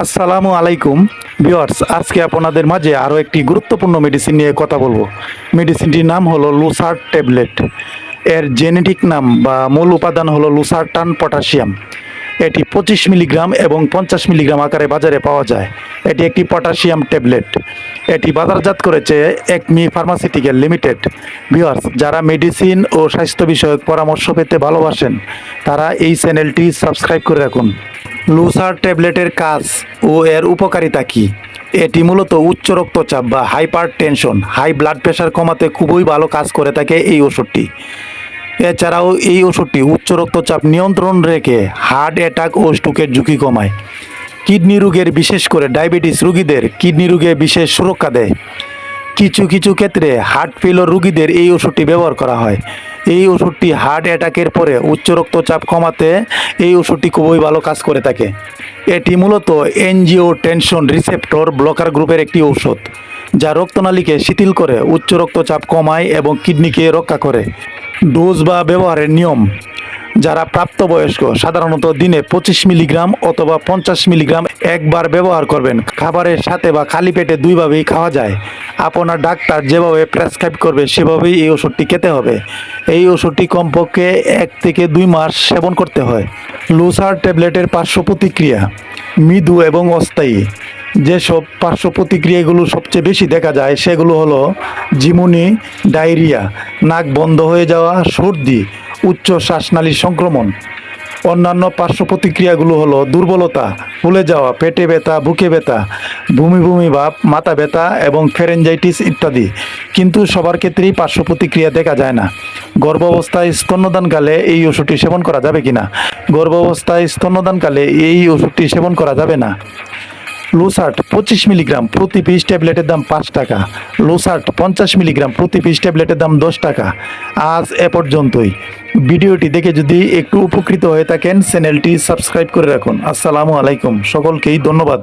আসসালামু আলাইকুম ভিউয়ার্স, আজকে আপনাদের মাঝে আরও একটি গুরুত্বপূর্ণ মেডিসিন নিয়ে কথা বলবো। মেডিসিনটির নাম হলো লুসার্ট ট্যাবলেট। এর জেনেটিক নাম বা মূল উপাদান হলো লুসার্টান পটাশিয়াম। এটি 25 মিলিগ্রাম এবং 50 মিলিগ্রাম আকারে বাজারে পাওয়া যায়। এটি একটি পটাশিয়াম ট্যাবলেট। এটি বাজারজাত করেছে একমি ফার্মাসিউটিক্যাল লিমিটেড। ভিউয়ার্স, যারা মেডিসিন ও স্বাস্থ্য বিষয়ক পরামর্শ পেতে ভালোবাসেন তারা এই চ্যানেলটি সাবস্ক্রাইব করে রাখুন। লুসার ট্যাবলেটের কাজ ও এর উপকারিতা কী? এটি মূলত উচ্চ রক্তচাপ বা hypertension, high blood pressure কমাতে খুবই ভালো কাজ করে থাকে এই ওষুধটি। এছাড়াও এই ওষুধটি উচ্চ রক্তচাপ নিয়ন্ত্রণ রেখে হার্ট অ্যাটাক ও স্ট্রোকের ঝুঁকি কমায়। কিডনি রোগের, বিশেষ করে ডায়াবেটিস রোগীদের কিডনি রোগে বিশেষ সুরক্ষা দেয়। কিছু কিছু ক্ষেত্রে হার্ট ফেলিওর রোগীদের এই ওষুধটি ব্যবহার করা হয়। এই ওষুধটি হার্ট অ্যাটাকের পরে উচ্চ রক্তচাপ কমাতে এই ওষুধটি খুবই ভালো কাজ করে থাকে। এটি মূলত এনজিওটেনসিন রিসেপ্টর ব্লকার গ্রুপের একটি ঔষধ, যা রক্তনালীকে শিথিল করে, উচ্চ রক্তচাপ কমায় এবং কিডনিকে রক্ষা করে। ডোজ বা ব্যবহারের নিয়ম: যারা প্রাপ্তবয়স্ক সাধারণত দিনে 25 মিলিগ্রাম অথবা 50 মিলিগ্রাম একবার ব্যবহার করবেন। খাবারের সাথে বা খালি পেটে দুইভাবেই খাওয়া যায়। আপনার ডাক্তার যেভাবে প্রেসক্রাইব করবে সেভাবেই এই ওষুধটি খেতে হবে। এই ওষুধটি কমপক্ষে 1 থেকে 2 মাস সেবন করতে হয়। লুসার ট্যাবলেটের পার্শ্ব প্রতিক্রিয়া মৃদু এবং অস্থায়ী। যেসব পার্শ্ব প্রতিক্রিয়াগুলো সবচেয়ে বেশি দেখা যায় সেগুলো হলো ঝিমুনি, ডায়রিয়া, নাক বন্ধ হয়ে যাওয়া, সর্দি, উচ্চ শ্বাসনালী সংক্রমণ। অন্যান্য পার্শ্ব প্রতিক্রিয়াগুলো হলো দুর্বলতা, ফুলে যাওয়া, পেটে ব্যথা, বুকে ব্যথা, বমি বমি ভাব, মাথা ব্যথা এবং ফ্যারেঞ্জাইটিস ইত্যাদি। কিন্তু সবার ক্ষেত্রেই পার্শ্ব প্রতিক্রিয়া দেখা যায় না। গর্ভাবস্থায় স্তন্যদানকালে এই ওষুধটি সেবন করা যাবে কিনা? গর্ভাবস্থায় স্তন্যদানকালে এই ওষুধটি সেবন করা যাবে না। লুসার্ট 25 মিলিগ্রাম প্রতি পিস ট্যাবলেটের দাম 5 টাকা। লুসার্ট 50 মিলিগ্রাম প্রতি পিস ট্যাবলেটের দাম 10 টাকা। আজ এ পর্যন্তই। ভিডিওটি দেখে যদি একটু উপকৃত হয়ে থাকেন চ্যানেলটি সাবস্ক্রাইব করে রাখুন। আসসালামু আলাইকুম, সকলকেই ধন্যবাদ।